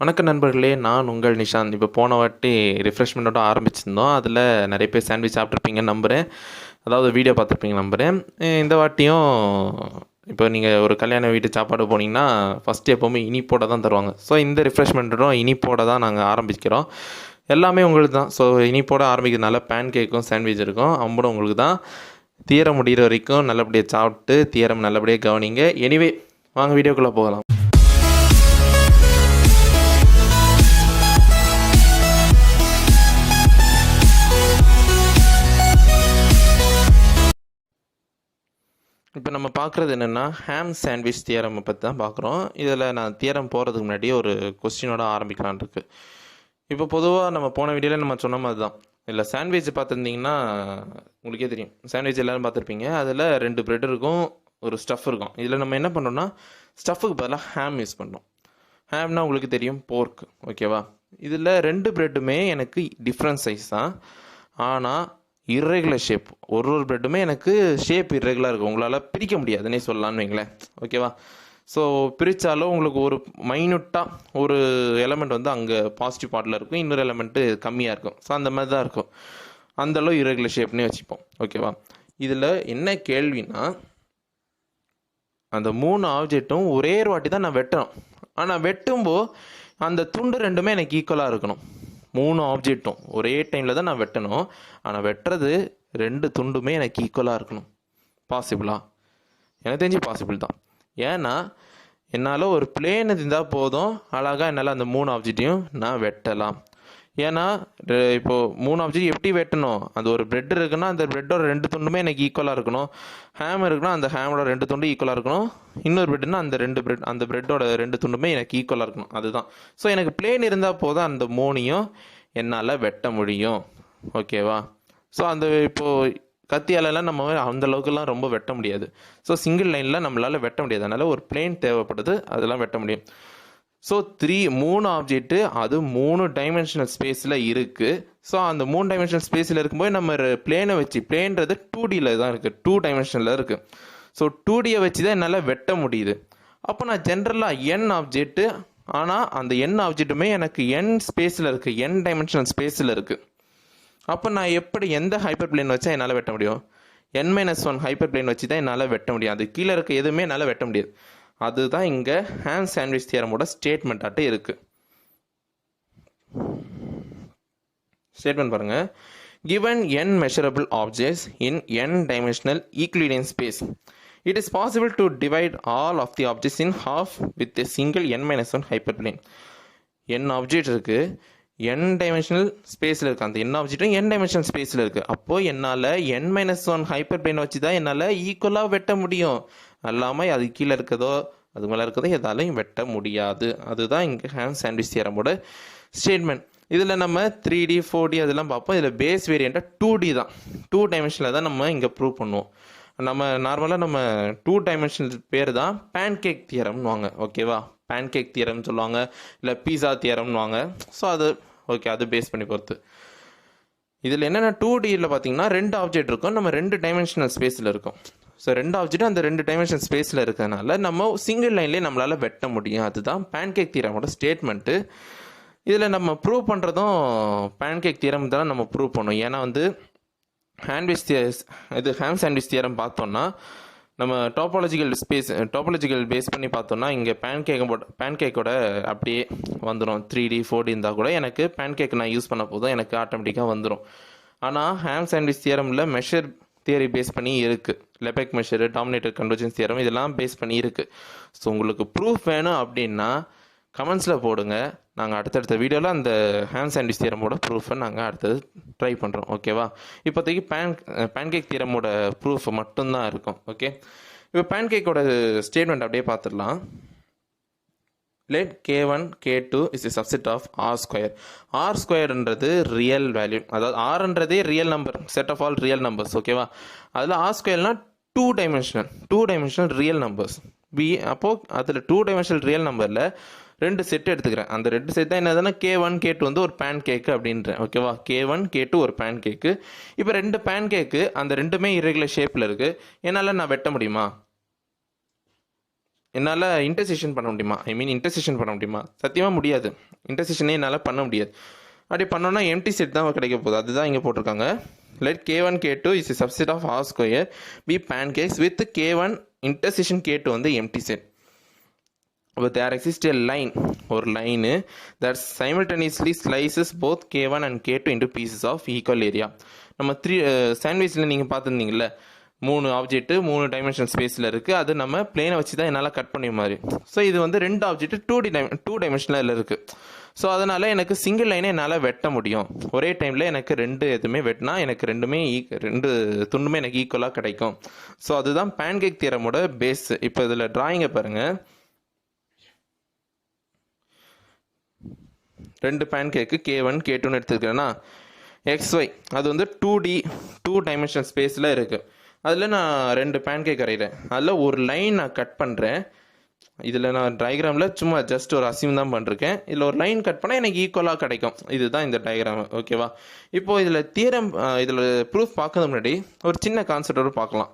வணக்கம் நண்பர்களே, நான் உங்கள் நிஷாந்த். இப்போ போன வாட்டி ரிஃப்ரெஷ்மெண்ட்டோட ஆரம்பிச்சிருந்தோம். அதில் நிறைய பேர் சாண்ட்விச் சாப்பிட்ருப்பீங்கன்னு நம்புகிறேன். அதாவது வீடியோ பார்த்துருப்பீங்கன்னு நம்புகிறேன். இந்த வாட்டியும் இப்போ நீங்கள் ஒரு கல்யாண வீட்டு சாப்பாடு போனீங்கன்னா ஃபஸ்ட்டு எப்போவுமே இனிப்போட தான் தருவாங்க. ஸோ இந்த ரிஃப்ரெஷ்மெண்ட்டும் இனிப்போட தான் நாங்கள் ஆரம்பிக்கிறோம். எல்லாமே உங்களுக்கு தான். ஸோ இனிப்போட ஆரம்பிக்கிறதுனால பேன் கேக்கும் சாண்ட்விச் இருக்கும். அம்புடும் உங்களுக்கு தான். தீரம் முடிகிற வரைக்கும் நல்லபடியாக சாப்பிட்டு தீரம் நல்லபடியாக கவனிங்க. எனிவே வாங்க வீடியோக்குள்ளே போகலாம். இப்போ நம்ம பார்க்குறது என்னென்னா ஹாம் சாண்ட்விச் தியரம் பற்றி தான் பார்க்குறோம். இதில் நான் தியரம் போகிறதுக்கு முன்னாடியே ஒரு கொஸ்டினோட ஆரம்பிக்கலான் இருக்குது. இப்போ பொதுவாக நம்ம போன வீடியோவில் நம்ம சொன்ன மாதிரி தான். இல்லை சாண்ட்விச் பார்த்துருந்தீங்கன்னா உங்களுக்கே தெரியும். சாண்ட்விச் எல்லோரும் பார்த்துருப்பீங்க. அதில் 2 ப்ரெட் இருக்கும், ஒரு ஸ்டஃப் இருக்கும். இதில் நம்ம என்ன பண்ணோம்னா ஸ்டஃபுக்கு பதிலாக ஹாம் யூஸ் பண்ணோம். ஹாம்னா உங்களுக்கு தெரியும், போர்க். ஓகேவா? இதில் 2 ப்ரெட்டுமே எனக்கு டிஃப்ரெண்ட் சைஸ் தான். ஆனால் இர்ரெகுலர் ஷேப். ஒரு ப்ரெட்டுமே எனக்கு ஷேப் இர்ரெகுலராக இருக்கும். உங்களால் பிரிக்க முடியாதுன்னே சொல்லலான்னு வைங்களேன். ஓகேவா? ஸோ பிரித்தாலும் உங்களுக்கு ஒரு மைன்யூட்டாக ஒரு எலமெண்ட் வந்து அங்கே பாசிட்டிவ் பார்ட்டில் இருக்கும், இன்னொரு எலமெண்ட்டு கம்மியாக இருக்கும். ஸோ அந்த மாதிரி தான் இருக்கும். அந்தளவு இர்ரெகுலர் ஷேப்னே வச்சுப்போம். ஓகேவா? இதில் என்ன கேள்வினா, அந்த 3 ஆப்ஜெக்ட்டும் ஒரே ஒரு வாட்டி தான் நான் வெட்டணும். ஆனால் வெட்டும்போது அந்த துண்டு 2மே எனக்கு ஈக்குவலாக இருக்கணும். 3 ஆப்ஜெக்ட்டும் ஒரே டைமில் தான் நான் வெட்டணும். ஆனால் வெட்டுறது 2 துண்டுமே எனக்கு ஈக்குவலாக இருக்கணும். பாசிபிளா? எனக்கு தெரிஞ்சு பாசிபிள் தான். ஏன்னா என்னால் ஒரு பிளேன் இருந்தால் போதும், அழகாக என்னால் அந்த 3 ஆப்ஜெக்டையும் நான் வெட்டலாம். ஏன்னா இப்போது 3 ஆப்ஜெக்ட் எப்படி வெட்டணும்? அது ஒரு பிரெட் இருக்குன்னா அந்த பிரெட்டோட 2 துண்டுமே எனக்கு ஈக்குவலாக இருக்கணும். ஹேம் இருக்குன்னா அந்த ஹேமோட 2 துண்டு ஈக்குவலாக இருக்கணும். இன்னொரு பிரெட்னா அந்த பிரெட்டோட 2 துண்டுமே எனக்கு ஈக்குவலாக இருக்கணும். அதுதான். ஸோ எனக்கு பிளேன் இருந்தால் போதும், அந்த 3ஐயும் என்னால் வெட்ட முடியும். ஓகேவா? ஸோ அந்த இப்போது கத்தியாலெல்லாம் நம்ம அந்த அளவுக்குலாம் ரொம்ப வெட்ட முடியாது. ஸோ சிங்கிள் லைனில் நம்மளால் வெட்ட முடியாது. அதனால் ஒரு பிளேன் தேவைப்படுது, அதெல்லாம் வெட்ட முடியும். ஸோ 3 ஆப்ஜெக்ட்டு, அது 3 டைமென்ஷனல் ஸ்பேஸில் இருக்குது. ஸோ அந்த 3 டைமென்ஷனல் ஸ்பேஸில் இருக்கும்போது நம்ம பிளேனை வச்சு, பிளேன்றது 2Dயில் தான் இருக்குது, 2 டைமென்ஷனில் இருக்குது. ஸோ 2Dயை வச்சு தான் என்னால் வெட்ட முடியுது. அப்போ நான் ஜென்ரலாக n ஆப்ஜெக்ட்டு, ஆனால் அந்த n ஆப்ஜெக்ட்டுமே எனக்கு n ஸ்பேஸில் இருக்குது, n டைமென்ஷனல் ஸ்பேஸில் இருக்குது. அப்போ நான் எப்படி எந்த ஹைப்பர் பிளேன் வச்சா என்னால் வெட்ட முடியும்? n-1 ஹைப்பர் பிளேன் வச்சு தான் என்னால் வெட்ட முடியும். அது கீழே இருக்க எதுவுமே என்னால் வெட்ட முடியாது. அதுதான் இங்கே ஹாம் சாண்ட்விச் தியரமோட ஸ்டேட்மெண்ட்டாட்டு இருக்குது. ஸ்டேட்மெண்ட் பாருங்கள். given n measurable objects in n dimensional Euclidean space, it is possible to divide all of the objects in half with a single n-1 hyperplane. n object இருக்குது, n டைமென்ஷனல் ஸ்பேஸில் இருக்குது. அந்த n ஆப்ஜெக்ட்டும் n dimensional ஸ்பேஸில் இருக்குது. அப்போது என்னால் n-1 hyper plane வச்சு தான் என்னால் ஈக்குவலாக வெட்ட முடியும். அல்லாமல் அது கீழே இருக்கிறதோ அது மேலே இருக்கிறதோ எதாலையும் வெட்ட முடியாது. அதுதான் இங்கே ஹாம் சாண்ட்விச் தியரமோட ஸ்டேட்மெண்ட். இதில் நம்ம 3D 4D அதெல்லாம் பார்ப்போம். இதில் பேஸ் வேரியண்ட்டாக 2D தான், 2 டைமென்ஷனில் தான் நம்ம இங்கே ப்ரூவ் பண்ணுவோம். நம்ம நார்மலாக நம்ம 2 டைமென்ஷனல் பேர் தான் பேன்கேக் தியரம்னுவாங்க. ஓகேவா? பேன்கேக் தியரம்னு சொல்லுவாங்க, இல்லை பீஸா தியரம்னுவாங்க. ஸோ அது ஓகே, அது பேஸ் பண்ணி பொறுத்து. இதில் என்னென்ன 2Dயில் பார்த்தீங்கன்னா 2 ஆப்ஜெக்ட் இருக்கும், நம்ம 2 டைமென்ஷனல் ஸ்பேஸில் இருக்கும். ஸோ 2 ஆப்ஜெக்ட் அந்த 2 டைமென்ஷன் ஸ்பேஸில் இருக்கிறதுனால நம்ம சிங்கிள் லைன்லேயே நம்மளால் வெட்ட முடியும். அதுதான் பேன்கேக் தியரமோட ஸ்டேட்மெண்ட்டு. இதில் நம்ம ப்ரூவ் பண்ணுறதும் பேன்கேக் தியரம் தான் நம்ம ப்ரூவ் பண்ணோம். ஏன்னா வந்து ஹாம் சாண்ட்விச் தியரம் பார்த்தோன்னா நம்ம டாப்பாலஜிக்கல் பேஸ் பண்ணி பார்த்தோன்னா இங்கே பேன்கேக்கோட அப்படியே வந்துடும். 3D 4D இருந்தால் கூட எனக்கு பேன்கேக் நான் யூஸ் பண்ண போதும் எனக்கு ஆட்டோமேட்டிக்காக வந்துடும். ஆனால் ஹாம் சாண்ட்விச் தியரமில் மெஷர் தியரி பேஸ் பண்ணி இருக்குது. லெபெக் மெஷரு, டாமினேட்டர் கன்வர்ஜென்ஸ் தியரம், இதெல்லாம் பேஸ் பண்ணி இருக்குது. ஸோ உங்களுக்கு ப்ரூஃப் வேணும் அப்படின்னா கமெண்ட்ஸில் போடுங்க. நாங்கள் அடுத்தடுத்த வீடியோவில் அந்த ஹாம் சாண்ட்விச் தியரமோட ப்ரூஃபை நாங்கள் அடுத்தது ட்ரை பண்ணுறோம். ஓகேவா? இப்போதைக்கு பேன்கேக் தியரமோட ப்ரூஃப் மட்டும்தான் இருக்கும். ஓகே, இப்போ பேன்கேக்கோட ஸ்டேட்மெண்ட் அப்படியே பார்த்துடலாம். let k1 k2 is a subset of r square. r squareன்றது ரியல் வேல்யூ, அதாவது rன்றதே real number, set of all real numbers. ஓகேவா? அதில் r ஸ்கொயர்னா 2 டைமென்ஷனல் ரியல் நம்பர்ஸ். அப்போது அதில் 2 டைமென்ஷனல் ரியல் நம்பரில் 2 செட் எடுத்துக்கிறேன். அந்த 2 செட் தான் என்னதுன்னா k1 k2 வந்து ஒரு பேன் கேக்கு அப்படின்றேன். ஓகேவா? k1 k2 ஒரு பேன் கேக்கு. இப்போ 2 பேன் கேக்கு, அந்த 2மே இரெகுலர் ஷேப்பில் இருக்குது. என்னால் நான் வெட்ட முடியுமா? என்னால் இன்டர்செக்ஷன் பண்ண முடியுமா? இன்டர்செக்ஷன் பண்ண முடியுமா? சத்தியமாக முடியாது. இன்டர்செக்ஷனே என்னால் பண்ண முடியாது. அப்படி பண்ணோன்னா எம்டி செட் தான் கிடைக்க போகுது. அதுதான் இங்கே போட்டிருக்காங்க. let k1 k2 is a subset of R square be pancakes with k1 intersection k2 வந்து empty set. But there exists a line or line that simultaneously slices both k1 and k2 into pieces of equal area. நம்ம சாண்ட்விச்சில் நீங்கள் பார்த்துருந்தீங்கல்ல, 3 object 3 dimensional ஸ்பேஸில் இருக்குது. அது நம்ம பிளேனை வச்சு தான் என்னால் கட் பண்ணி மாதிரி. ஸோ இது வந்து 2 ஆப்ஜெக்ட் 2 டைமென்ஷனில் இருக்குது. ஸோ அதனால் எனக்கு சிங்கிள் லைனை என்னால் வெட்ட முடியும். ஒரே டைமில் எனக்கு 2 எதுவுமே வெட்டினா எனக்கு 2 துண்டுமே எனக்கு ஈக்குவலாக கிடைக்கும். ஸோ அதுதான் பேன்கேக் தியரமோட பேஸ். இப்போ இதில் டிராயிங்கை பாருங்கள். 2 பேன்கேக்கு k1 k2ன்னு எடுத்துக்கிறேன்னா XY அது வந்து 2 டைமென்ஷனல் ஸ்பேஸில் இருக்குது. அதில் நான் 2 பேன்கேக் வரைகிறேன். அதில் ஒரு லைன் நான் கட் பண்ணுறேன். இதில் நான் டயக்ராமில் சும்மா ஜஸ்ட் ஒரு அசியம் தான் பண்ணிருக்கேன். இதில் ஒரு லைன் கட் பண்ணால் எனக்கு ஈக்குவலாக கிடைக்கும். இதுதான் இந்த டயக்ராம். ஓகேவா? இப்போது இதில் ப்ரூஃப் பார்க்கறது முன்னாடி ஒரு சின்ன கான்செப்டோடு பார்க்கலாம்.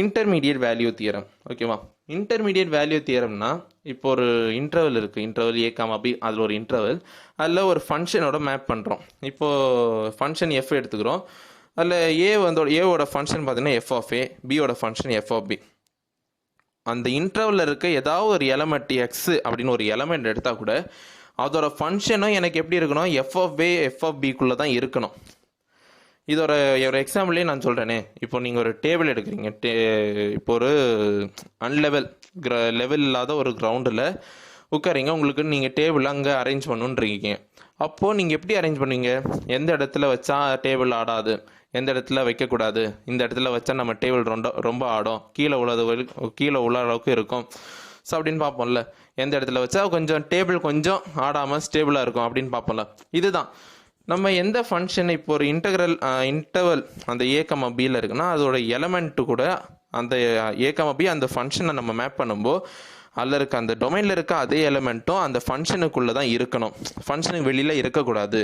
Intermediate value theorem. ஓகேவா? இன்டர்மீடியட் வேல்யூ தியரம்னா இப்போ ஒரு இன்டர்வல் இருக்குது. இன்டர்வல் a, b, அதில் ஒரு இன்டர்வல். அதில் ஒரு ஃபங்க்ஷனோட மேப் பண்ணுறோம். இப்போது ஃபங்க்ஷன் எஃப் எடுத்துக்கிறோம். அதில் ஏவோட ஃபங்க்ஷன் பார்த்தீங்கன்னா எஃப் ஆஃப் ஏ, பியோட ஃபங்க்ஷன் எஃப் ஆஃப் பி. அந்த இன்டர்வலில் இருக்க ஏதாவது ஒரு எலமெண்ட் எக்ஸ் அப்படின்னு ஒரு எலமெண்ட் எடுத்தால் கூட அதோட ஃபங்க்ஷனும் எனக்கு எப்படி இருக்கணும்? F of A F of பிக்குள்ளே தான் இருக்கணும். இதோட ஒரு எக்ஸாம்பிளே நான் சொல்கிறேனே. இப்போ நீங்கள் ஒரு டேபிள் எடுக்கிறீங்க. இப்போ ஒரு லெவல் இல்லாத ஒரு கிரவுண்டில் உட்காரிங்க. உங்களுக்கு நீங்கள் டேபிள் அங்கே அரேஞ்ச் பண்ணுன்றீங்க. அப்போது நீங்கள் எப்படி அரேஞ்ச் பண்ணுவீங்க? எந்த இடத்துல வச்சா டேபிள் ஆடாது, எந்த இடத்துல வைக்கக்கூடாது, இந்த இடத்துல வச்சா நம்ம டேபிள் ரொம்ப ஆடும், கீழே உள்ள அளவுக்கு இருக்கும். ஸோ அப்படின்னு பார்ப்போம்ல. எந்த இடத்துல வச்சா கொஞ்சம் டேபிள் கொஞ்சம் ஆடாமல் ஸ்டேபிளாக இருக்கும் அப்படின்னு பார்ப்போம்ல. இதுதான் நம்ம எந்த ஃபங்க்ஷன் இப்போ ஒரு இன்டர்வல் அந்த a, bயில் இருக்குன்னா அதோட எலமெண்ட்டு கூட அந்த a, b அந்த ஃபங்க்ஷனை நம்ம மேப் பண்ணும்போது அதில் இருக்க அந்த டொமைனில் இருக்க அதே எலமெண்ட்டும் அந்த ஃபங்க்ஷனுக்குள்ளே தான் இருக்கணும். ஃபங்க்ஷனுக்கு வெளியில் இருக்கக்கூடாது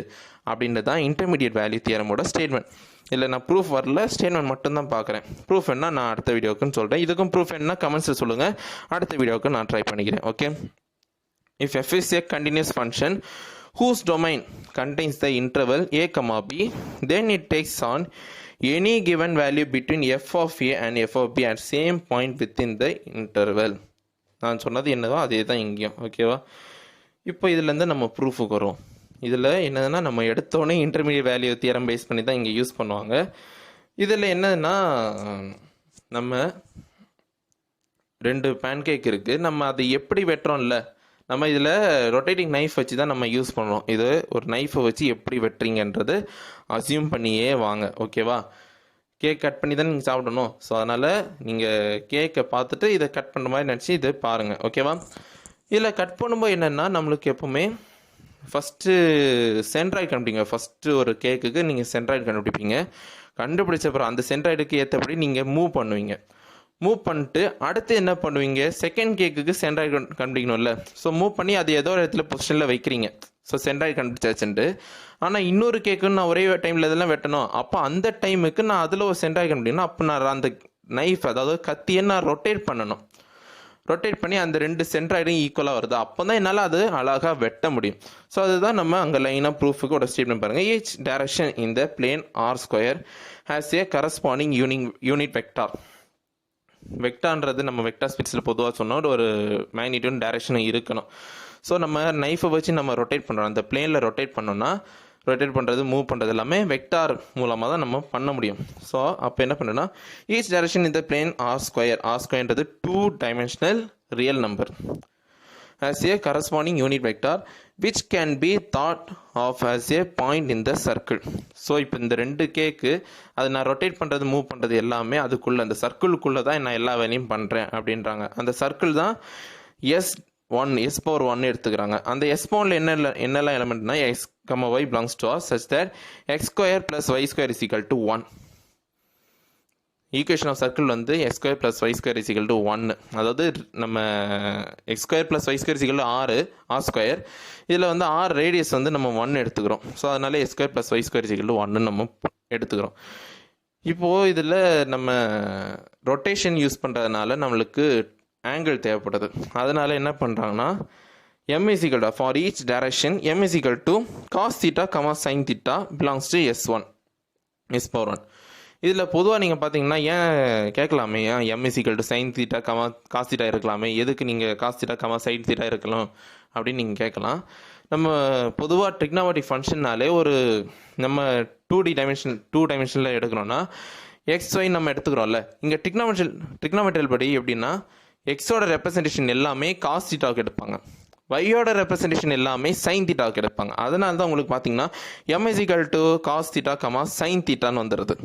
அப்படின்றது தான் இன்டர்மீடியட் வேல்யூ தியரமோட ஸ்டேட்மெண்ட். இல்லை நான் ப்ரூஃப் வரல, ஸ்டேட்மெண்ட் மட்டும்தான் பார்க்குறேன். ப்ரூஃப் என்ன நான் அடுத்த வீடியோக்குன்னு சொல்கிறேன். இதுக்கும் ப்ரூஃப் என்ன கமெண்ட்ஸில் சொல்லுங்கள். அடுத்த வீடியோவுக்கு நான் ட்ரை பண்ணிக்கிறேன். Okay. If f is a continuous function whose domain contains the interval a, b, then it takes on any given value between f of a and f of b at same point within the interval. நான் சொன்னது என்னதோ அதே தான் இங்கேயும். ஓகேவா? இப்போ இதுலேருந்து நம்ம ப்ரூஃபுக்கு வரும். இதில் என்னதுன்னா நம்ம எடுத்தோடனே இன்டர்மீடியட் வேல்யூ தியரம் பேஸ் பண்ணி தான் இங்கே யூஸ் பண்ணுவாங்க. இதில் என்னதுன்னா நம்ம 2 பேன்கேக் இருக்குது. நம்ம அதை எப்படி வெட்டுறோம்ல, நம்ம இதில் ரொட்டேட்டிங் நைஃப் வச்சு தான் நம்ம யூஸ் பண்ணுறோம். இது ஒரு நைஃபை வச்சு எப்படி வெட்டுறீங்கன்றது அசியூம் பண்ணியே வாங்க. ஓகேவா? கேக் கட் பண்ணி தான் நீங்கள் சாப்பிடணும். ஸோ அதனால் நீங்கள் கேக்கை பார்த்துட்டு இதை கட் பண்ணுற மாதிரி நினச்சி இதை பாருங்கள். ஓகேவா? இதில் கட் பண்ணும்போது என்னென்னா நம்மளுக்கு எப்போவுமே ஃபஸ்ட்டு சென்ட்ராய்டு கண்டுபிடிங்க. ஃபஸ்ட்டு ஒரு கேக்குக்கு நீங்கள் சென்ட்ராய்டு கண்டுபிடிப்பீங்க. கண்டுபிடிச்சப்பறம் அந்த சென்ட்ராய்டுக்கு ஏற்றபடி நீங்கள் மூவ் பண்ணுவீங்க. மூவ் பண்ணிட்டு அடுத்து என்ன பண்ணுவீங்க? செகண்ட் கேக்குக்கு சென்ட்ராய்டு கண்டுபிடிக்கணும்ல. ஸோ மூவ் பண்ணி அது ஏதோ ஒரு இடத்துல பொசிஷனில் வைக்கிறீங்க. ஸோ சென்ட்ராய்டு கண்டுபிடிச்சாச்சுன்ட்டு. ஆனால் இன்னொரு கேக்குன்னு நான் ஒரே டைமில் இதெல்லாம் வெட்டணும். அப்போ அந்த டைமுக்கு நான் அதில் ஒரு சென்ட்ராய்டு கண்டுபிடிக்கணும். அப்போ நான் அந்த நைஃப் அதாவது கத்தியை நான் ரொட்டேட் பண்ணணும். ரொட்டேட் பண்ணி அந்த 2 சென்ட்ராய்டும் ஈக்குவலாக வருது. அப்போ தான் என்னால் அது அழகாக வெட்ட முடியும். ஸோ அதுதான் நம்ம அங்கே லைனாக ப்ரூஃபுக்கு ஒரு ஸ்டேட்மெண்ட் பாருங்கள். Each direction in the plane R square has a corresponding unit vector. வெக்டார்ன்றது நம்ம வெக்டார் ஸ்பேஸில் பொதுவாக சொன்னோம் ஒரு மேக்னிடியூட் டைரக்ஷனும் இருக்கணும். ஸோ நம்ம நைஃபை வச்சு நம்ம ரொட்டேட் பண்ணுறோம். அந்த பிளேனில் ரொட்டேட் பண்ணோன்னா ரொட்டேட் பண்ணுறது மூவ் பண்ணுறது எல்லாமே வெக்டார் மூலமாக தான் நம்ம பண்ண முடியும். ஸோ அப்போ என்ன பண்ணுன்னா ஈச் டைரக்ஷன் இந்த பிளேன் ஆர் ஸ்கொயர்ன்றது 2 dimensional real number as a corresponding unit vector which can be thought of as a point in the circle. So இப்போ இந்த 2 கேக்கு அதை நான் ரொட்டேட் பண்ணுறது மூவ் பண்ணுறது எல்லாமே அதுக்குள்ளே அந்த சர்க்கிளுக்குள்ளே தான் நான் எல்லா வேலையும் பண்ணுறேன் அப்படின்றாங்க. அந்த சர்க்கிள் தான் S1 எடுத்துக்கிறாங்க. அந்த S1ல என்னெல்லாம் எலிமெண்ட்னா x, y belongs to R such that x square plus y square is equal to 1. Equation of circle வந்து x square plus y square is equal to 1. அதாவது நம்ம x square plus y square is equal to r square. இதில் வந்து r radius வந்து நம்ம 1 எடுத்துக்கிறோம். So அதனால x square plus y square is equal to 1 நம்ம எடுத்துக்கிறோம். இப்போது இதில் நம்ம ரொட்டேஷன் யூஸ் பண்ணுறதுனால நம்மளுக்கு ஆங்கிள் தேவைப்படுது. அதனால் என்ன பண்ணுறாங்கன்னா m is equal to for each direction m is equal to cos theta, sin theta belongs to s1 s power 1. இதில் பொதுவாக நீங்கள் பார்த்தீங்கன்னா ஏன் கேட்கலாமே, ஏன் m is equal to sin theta, cos theta இருக்கலாமே, எதுக்கு நீங்கள் cos theta, sin theta இருக்கலாம் அப்படின்னு நீங்கள் கேட்கலாம். நம்ம பொதுவாக ட்ரிக்னாமெட்ரிக் ஃபங்க்ஷன்னாலே ஒரு நம்ம டூ டைமென்ஷனில் எடுக்கிறோன்னா XY நம்ம எடுத்துக்கிறோம்ல. இங்கே ட்ரிக்னாமெட்ரியல் படி எப்படின்னா எக்ஸோட ரெப்ரசன்டேஷன் எல்லாமே cos thetaவுக்கு எடுப்பாங்க, வையோட ரெப்ரசன்டேஷன் எல்லாமே sin thetaவுக்கு எடுப்பாங்க. அதனால தான் உங்களுக்கு பார்த்தீங்கன்னா m is equal to cos theta, sin thetaன்னு வந்துடுது.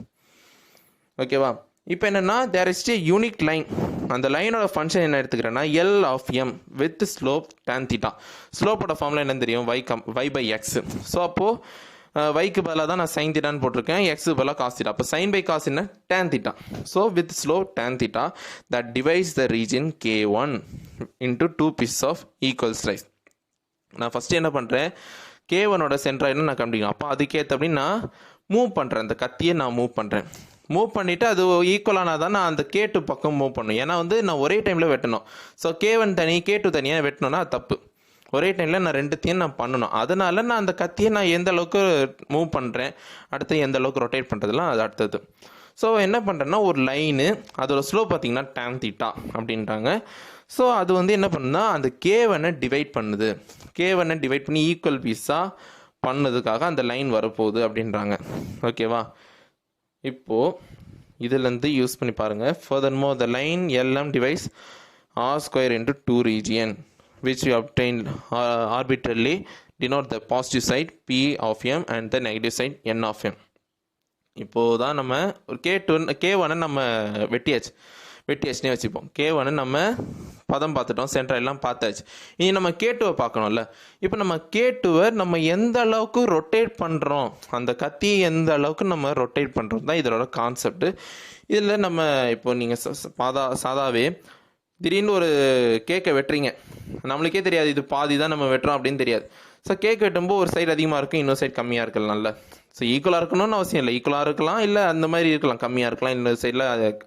ஓகேவா? இப்போ என்னென்னா there is a unique line. அந்த லைனோட ஃபங்க்ஷன் என்ன எடுத்துக்கிறேன்னா L of m with slope tan theta. ஸ்லோப்போட ஃபார்முலா என்னன்னு தெரியும், y by x. ஸோ அப்போது yக்கு பதிலாக தான் நான் sin thetaன்னு போட்டிருக்கேன், xக்கு பதிலாக cos theta. அப்போ sin by cos என்ன, tan theta. So with slope tan theta that divides the region K1 into 2 pieces of equal size. நான் ஃபஸ்ட்டு என்ன பண்ணுறேன், K1ஓட சென்டராக நான் கண்டுபிடிக்கணும். அப்போ அதுக்கேற்றபடி நான் மூவ் பண்ணுறேன், அந்த கத்தியை நான் மூவ் பண்ணுறேன். மூவ் பண்ணிவிட்டு அது ஈக்குவலானால் தான் நான் அந்த K2 பக்கம் மூவ் பண்ணணும். ஏன்னா வந்து நான் ஒரே டைமில் வெட்டணும். ஸோ K1 தனி K2 தனியாக வெட்டணும்னா அது தப்பு. ஒரே டைமில் நான் ரெண்டுத்தையும் நான் பண்ணணும். அதனால் நான் அந்த கத்தியை நான் எந்த அளவுக்கு மூவ் பண்ணுறேன், அடுத்து எந்த அளவுக்கு ரொட்டேட் பண்ணுறதுலாம் அது அடுத்தது. ஸோ என்ன பண்ணுறேன்னா ஒரு லைனு, அதோட ஸ்லோப் பார்த்திங்கன்னா tan theta அப்படின்றாங்க. ஸோ அது வந்து என்ன பண்ணுன்னா அந்த K1 டிவைட் பண்ணுது, K1 டிவைட் பண்ணி ஈக்குவல் பீஸாக பண்ணதுக்காக அந்த லைன் வரப்போகுது அப்படின்றாங்க. ஓகேவா? இப்போது இதுலேருந்து யூஸ் பண்ணி பாருங்கள். furthermore the line LM divides r square into 2 region which we obtained arbitrarily denote the positive side P of m and the negative side N of m. இப்போது தான் நம்ம ஒரு K1 நம்ம வெட்டியாச்சுனே வச்சுப்போம். K1 நம்ம பதம் பார்த்துட்டோம், சென்டர் எல்லாம் பார்த்தாச்சு. இனி நம்ம K2 பார்க்கணும்ல. இப்போ நம்ம K2 நம்ம எந்த அளவுக்கு ரொட்டேட் பண்ணுறோம், அந்த கத்தியை எந்த அளவுக்கு நம்ம ரொட்டேட் பண்ணுறோம் தான் இதோட கான்செப்ட். இதில் நம்ம இப்போ நீங்கள் சாதாவே திடீர்னு ஒரு கேக்கை வெட்டுறீங்க, நம்மளுக்கே தெரியாது இது பாதி தான் நம்ம வெட்டுறோம் அப்படின்னு தெரியாது. ஸோ கேக் வெட்டும்போது ஒரு சைடு அதிகமாக இருக்கும், இன்னொரு சைடு கம்மியாக இருக்கலாம்ல. ஸோ ஈக்குவலாக இருக்கணும்னு அவசியம் இல்லை, ஈக்குவலாக இருக்கலாம், இல்லை அந்த மாதிரி இருக்கலாம், கம்மியாக இருக்கலாம், இன்னொரு சைடில்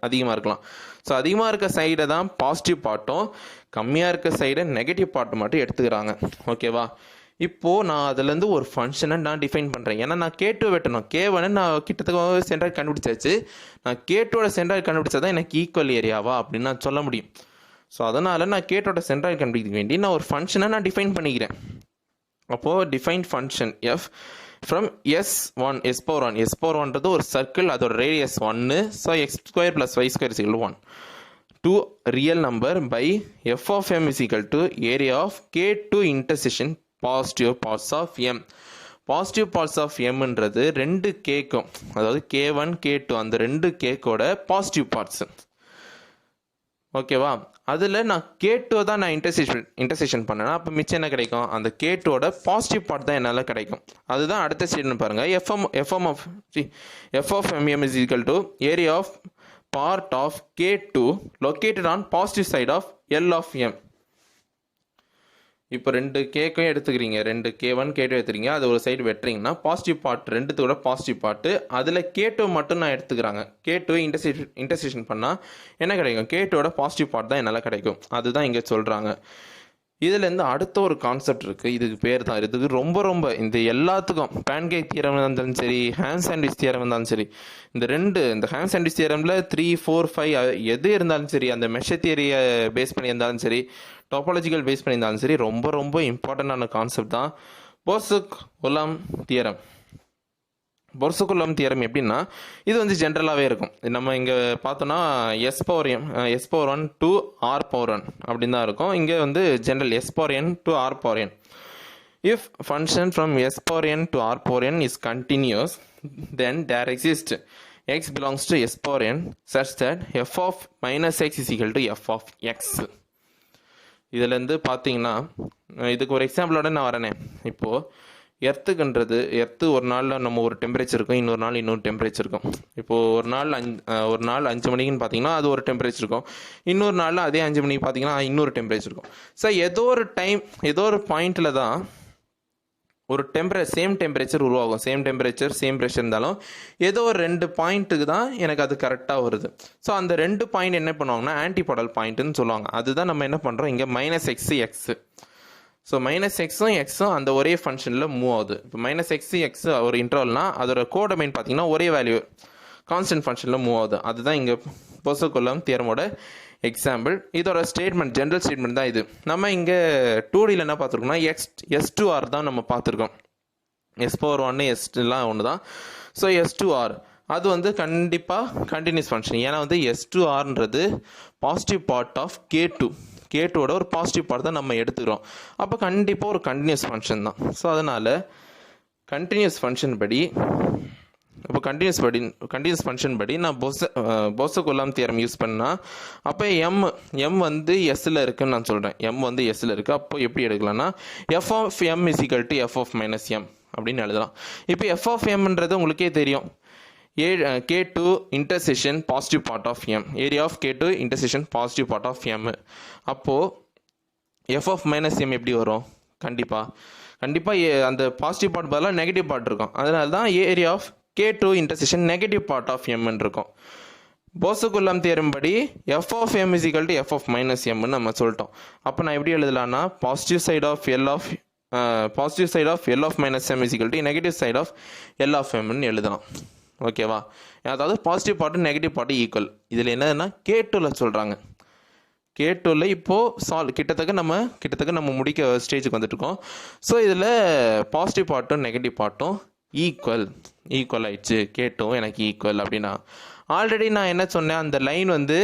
அதிகமாக இருக்கலாம். ஸோ அதிகமாக இருக்க சைடை தான் பாசிட்டிவ் பார்ட்டும், கம்மியாக இருக்க சைடை நெகட்டிவ் பார்ட்டு மட்டும் எடுத்துக்கிறாங்க. ஓகேவா? இப்போது நான் அதுலேருந்து ஒரு ஃபங்க்ஷனை நான் டிஃபைன் பண்ணுறேன். ஏன்னா நான் K2 வெட்டணும், K1 நான் கிட்டத்தட்ட சென்டர் கண்டுபிடிச்சாச்சு. நான் K2ஓட சென்டர் கண்டுபிடிச்சா தான் எனக்கு ஈக்குவல் ஏரியாவா அப்படின்னு நான் சொல்ல முடியும். ஸோ அதனால் நான் K2ஓட சென்டர் கண்டுபிடிக்க வேண்டி நான் ஒரு ஃபங்க்ஷனை நான் டிஃபைன் பண்ணிக்கிறேன். அப்போது define function f from s1 s power 1, s power 1ன்றது ஒரு சர்க்கிள், அதோட radius 1. So x² + y² = 1 to real number by f of m is equal to area of K2 intersection positive parts of m. Positive parts of எம்ன்றது ரெண்டு கேக்கும், அதாவது K1 K2 அந்த ரெண்டு கேக்கோட positive parts. ஓகேவா? அதில் நான் K2 தான் நான் இன்டர்செக்ஷன் பண்ணேன்னா அப்போ மிச்சம் என்ன கிடைக்கும், அந்த K2ஓட பாசிட்டிவ் பார்ட் தான் என்னால் கிடைக்கும். அதுதான் அடுத்த ஸ்டேட்மெண்ட் பாருங்கள். f of mm is equal to area of part of K2 located on positive side of L of m. இப்போ ரெண்டு கேக்கையும் எடுத்துக்கிறீங்க, ரெண்டு K1 K2 எடுத்துக்கிறீங்க, அது ஒரு சைடு வெட்டுறீங்கன்னா பாசிட்டிவ் பார்ட் ரெண்டுத்தோட பாசிட்டிவ் பார்ட்டு, அதில் K2 மட்டும் நான் எடுத்துக்கிறாங்க. K2 இன்டர்செக்ஷன் பண்ணால் என்ன கிடைக்கும், K2ஓட பாசிட்டிவ் பார்ட் தான் என்னால் கிடைக்கும். அதுதான் இங்கே சொல்கிறாங்க. இதுலேருந்து அடுத்த ஒரு கான்செப்ட் இருக்குது, இதுக்கு பேர் தான், இதுக்கு ரொம்ப இந்த எல்லாத்துக்கும் பேன்கேக் தியரம் இருந்தாலும் சரி, ஹேண்ட் சாண்ட்விச் தியரம் இருந்தாலும் சரி, இந்த ஹேண்ட் சாண்ட்விச் தியரமில் 3, 4, 5 எது இருந்தாலும் சரி, அந்த மெஷர் தியரியை பேஸ் பண்ணி இருந்தாலும் சரி, டாபாலஜிக்கல் பேஸ் பண்ணியிருந்தாலும் சரி, ரொம்ப இம்பார்ட்டண்டான கான்செப்ட் தான் போர்சுக்-உலாம் தியரம். போர்சுக்-உலாம் தியரம் எப்படின்னா இது வந்து ஜென்ரலாகவே இருக்கும். நம்ம இங்கே பார்த்தோன்னா s power n to r power n அப்படின்னு தான் இருக்கும். இங்கே வந்து general s power n to r power n. If function from s power n to r power n is continuous, then there exists x belongs to s power n such that f of minus x is equal to f of x. இதுலேருந்து பார்த்தீங்கன்னா இதுக்கு ஒரு எக்ஸாம்பிளோட நான் வரேனே. இப்போது earth ஒரு நாளில் நம்ம ஒரு டெம்பரேச்சர் இருக்கும், இன்னொரு நாள் இன்னொரு டெம்பரேச்சர் இருக்கும். இப்போது ஒரு நாள் 5 மணிக்குன்னு பார்த்தீங்கன்னா அது ஒரு டெம்பரேச்சர் இருக்கும், இன்னொரு நாளில் அதே 5 மணிக்கு பார்த்தீங்கன்னா இன்னொரு டெம்பரேச்சர் இருக்கும். ஸோ ஏதோ ஒரு பாயிண்டில் தான் ஒரு சேம் டெம்பரேச்சர் உருவாகும், சேம் டெம்பரேச்சர் சேம் ப்ரெஷர் இருந்தாலும் ஏதோ ஒரு 2 பாயிண்ட்டுக்கு தான் எனக்கு அது கரெக்டாக வருது. ஸோ அந்த 2 பாயிண்ட் என்ன பண்ணுவாங்கன்னா ஆன்டிபாடல் பாயிண்ட்டுன்னு சொல்லுவாங்க. அதுதான் நம்ம என்ன பண்ணுறோம் இங்கே -x. ஸோ -xம் எக்ஸும் அந்த ஒரே ஃபங்க்ஷனில் மூவ் ஆகுது. இப்போ -x ஒரு இன்டர்வல்னால் அதோட கோடொமைன் பார்த்தீங்கன்னா ஒரே வேல்யூ கான்ஸ்டன்ட் ஃபங்க்ஷனில் மூவ் ஆகுது. அதுதான் இங்கே போசோ-கூலம்ப் தியரமோட எக்ஸாம்பிள். இதோட ஸ்டேட்மெண்ட் ஜென்ரல் ஸ்டேட்மெண்ட் தான் இது. நம்ம இங்கே 2Dயில் என்ன பார்த்துருக்கோம்னா S2R தான் நம்ம பார்த்துருக்கோம். S⁴1 S ஒன்று தான். ஸோ S2R அது வந்து கண்டிப்பாக கண்டினியூஸ் ஃபங்க்ஷன். ஏன்னா வந்து S2Rன்றது பாசிட்டிவ் பார்ட் ஆஃப் K2ஓட ஒரு பாசிட்டிவ் பார்ட் தான் நம்ம எடுத்துக்கிறோம். அப்போ கண்டிப்பாக ஒரு கண்டினியூஸ் ஃபங்க்ஷன் தான். ஸோ அதனால் கண்டினியூஸ் ஃபங்க்ஷன் படி நான் போசோ-கூலம்ப் தியரம் யூஸ் பண்ணால் அப்போ எம் வந்து எஸ்ஸில் இருக்குன்னு நான் சொல்கிறேன். எம் வந்து எஸ்ஸில் இருக்குது. அப்போ எப்படி எடுக்கலாம்னா f(m) = f(-m) அப்படின்னு எழுதலாம். இப்போ f(m)ன்றது உங்களுக்கே தெரியும், K2 intersection positive part of M, area of K2 intersection positive part of M. அப்போது f(-m) எப்படி வரும்? கண்டிப்பாக அந்த பாசிட்டிவ் பார்ட் பதிலாக நெகட்டிவ் பார்ட் இருக்கும். அதனால தான் area of K2 intersection negative part of M இருக்கும். போசோ-கூலம்ப் தியரம் படி f(m) = f(-m) நம்ம சொல்லிட்டோம். அப்போ நான் எப்படி எழுதலாம்னா positive side of L of L(-m) = negative side of L(-m)ன்னு எழுதலாம். ஓகேவா? அதாவது positive part negative part equal. இதில் என்னதுன்னா K2ல் சொல்கிறாங்க. K2ல் இப்போது கிட்டத்தட்ட நம்ம முடிக்க ஸ்டேஜுக்கு வந்துட்டுருக்கோம். ஸோ இதில் பாசிட்டிவ் பார்ட்டும் நெகட்டிவ் பார்ட்டும் ஈக்குவல் ஆயிடுச்சு. K2 எனக்கு ஈக்குவல் அப்படின்னா ஆல்ரெடி நான் என்ன சொன்னேன், அந்த லைன் வந்து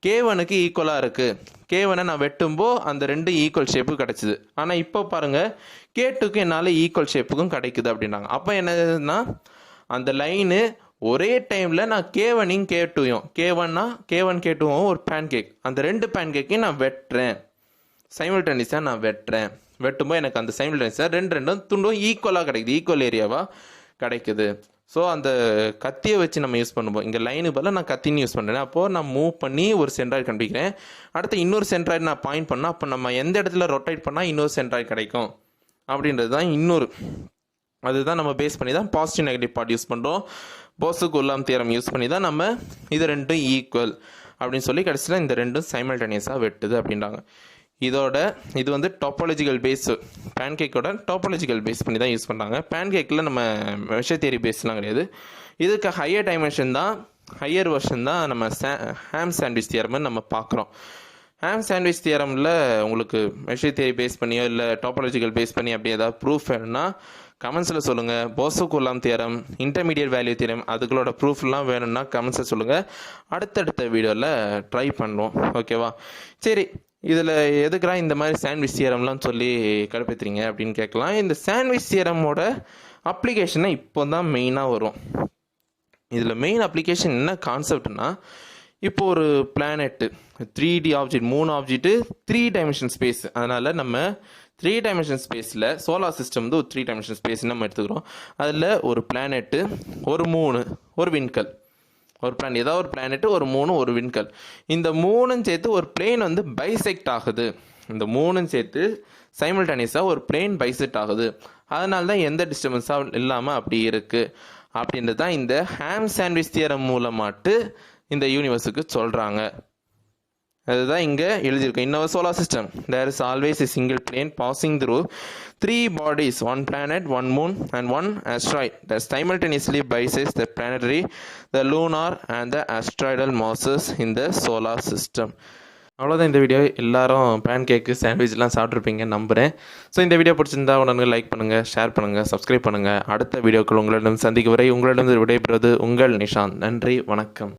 K1க்கு ஈக்குவலாக இருக்குது. K1 நான் வெட்டும்போ அந்த 2 ஈக்குவல் ஷேப்பு கிடச்சிது. ஆனால் இப்போ பாருங்கள் K2க்கு என்னால் ஈக்குவல் ஷேப்புக்கும் கிடைக்குது அப்படின்னாங்க. அப்போ என்னதுன்னா அந்த லைனு ஒரே டைமில் நான் K1 K1 K2 ஒரு பேன்கேக், அந்த 2 பேன்கேக்கையும் நான் வெட்டுறேன், சைமல்டேனியஸாக நான் வெட்டும்போது எனக்கு அந்த சைமல்டேனியஸாக ரெண்டும் துண்டும் ஈக்குவலாக கிடைக்குது, ஈக்குவல் ஏரியாவாக கிடைக்குது. ஸோ அந்த கத்தியை வச்சு நம்ம யூஸ் பண்ணுவோம். இங்கே லைனு பதில் நான் கத்தின்னு யூஸ் பண்ணுறேன். அப்போது நான் மூவ் பண்ணி ஒரு சென்ட்ராய்டு கண்டுபிடிக்கிறேன். அடுத்து இன்னொரு சென்ட்ராய்டு நான் பாயிண்ட் பண்ணால் அப்போ நம்ம எந்த இடத்துல ரொட்டேட் பண்ணால் இன்னொரு சென்ட்ராய்டு கிடைக்கும் அப்படின்றது தான் அதுதான் நம்ம பேஸ் பண்ணி தான் பாசிட்டிவ் நெகட்டிவ் பார்ட் யூஸ் பண்ணுறோம். போசோ-கூலம்ப் தியரம் யூஸ் பண்ணி தான் நம்ம இது 2 ஈக்குவல் அப்படின்னு சொல்லி கடைசியில் இந்த 2 சைமல்டேனியஸாக வெட்டுது அப்படின்றாங்க. இது வந்து டாப்பாலஜிக்கல் பேஸ், பேன்கேக்கோட டாப்பாலஜிக்கல் பேஸ் பண்ணி தான் யூஸ் பண்ணுறாங்க. பேன்கேக்கில் நம்ம மெஷர் தியரி பேஸ்லாம் கிடையாது. இதுக்கு ஹையர் வெர்ஷன் தான் நம்ம ஹாம் சாண்ட்விச் தியரம்னு நம்ம பார்க்குறோம். ஹாம் சாண்ட்விச் தியரமில் உங்களுக்கு மெஷர் தியரி பேஸ் பண்ணியோ இல்லை டாப்பாலஜிக்கல் பேஸ் பண்ணி அப்படி ஏதாவது ப்ரூஃப் வேணும்னா கமெண்ட்ஸில் சொல்லுங்கள். Poso-Coulomb theorem, intermediate value theorem அதுகளோட ப்ரூஃப்லாம் வேணும்னா கமெண்ட்ஸில் சொல்லுங்கள். அடுத்தடுத்த வீடியோவில் ட்ரை பண்ணுவோம். ஓகேவா? சரி, இதில் எதுக்குறா இந்த மாதிரி சாண்ட்விச் தியரம்லாம் சொல்லி கடுப்பேற்றுறீங்க அப்படின்னு கேட்கலாம். இந்த சாண்ட்விச் தியரமோட அப்ளிகேஷனை இப்போ தான் மெயினாக வரும். இதில் மெயின் அப்ளிகேஷன் என்ன கான்செப்ட்னா, இப்போ ஒரு planet 3D object 3 object 3 dimension space. அதனால் நம்ம 3 டைமென்ஷன் ஸ்பேஸில் சோலார் சிஸ்டம் வந்து ஒரு 3 டைமென்ஷன் ஸ்பேஸ் நம்ம எடுத்துக்கிறோம். அதில் ஒரு பிளானெட்டு, ஒரு மூணு, ஒரு விண்கல், ஏதாவது ஒரு பிளானெட்டு, ஒரு மூணு, ஒரு விண்கல். இந்த 3ம் சேர்த்து ஒரு பிளேன் வந்து பைசெக்ட் ஆகுது. இந்த 3ம் சேர்த்து சைமல்டேனியஸாக ஒரு பிளேன் பைசெக்ட் ஆகுது. அதனால தான் எந்த டிஸ்டர்பன்ஸாக இல்லாமல் அப்படி இருக்குது அப்படின்றது தான் இந்த ஹாம் சாண்ட்விச் தியரம் மூலமாட்டு இந்த யூனிவர்ஸுக்கு சொல்கிறாங்க. அதுதான் இங்கே எழுதியிருக்கோம். In our solar system, there is always a single plane passing through 3 bodies, 1 planet, 1 moon and 1 asteroid that simultaneously bisects the planetary, the lunar and the asteroidal masses in the solar system. அவ்வளோதான் இந்த video. எல்லாரும் pan கேக்கு சாண்ட்விச்லாம் சாப்பிட்ருப்பீங்க நம்புகிறேன். So இந்த video பிடிச்சிருந்தா உடனே like பண்ணுங்கள், share பண்ணுங்கள், subscribe பண்ணுங்கள். அடுத்த வீடியோக்கள் உங்களிடம் சந்திக்கும் வரை உங்களிடம் விடைபெறுவது உங்கள் நிஷாந்த். நன்றி, வணக்கம்.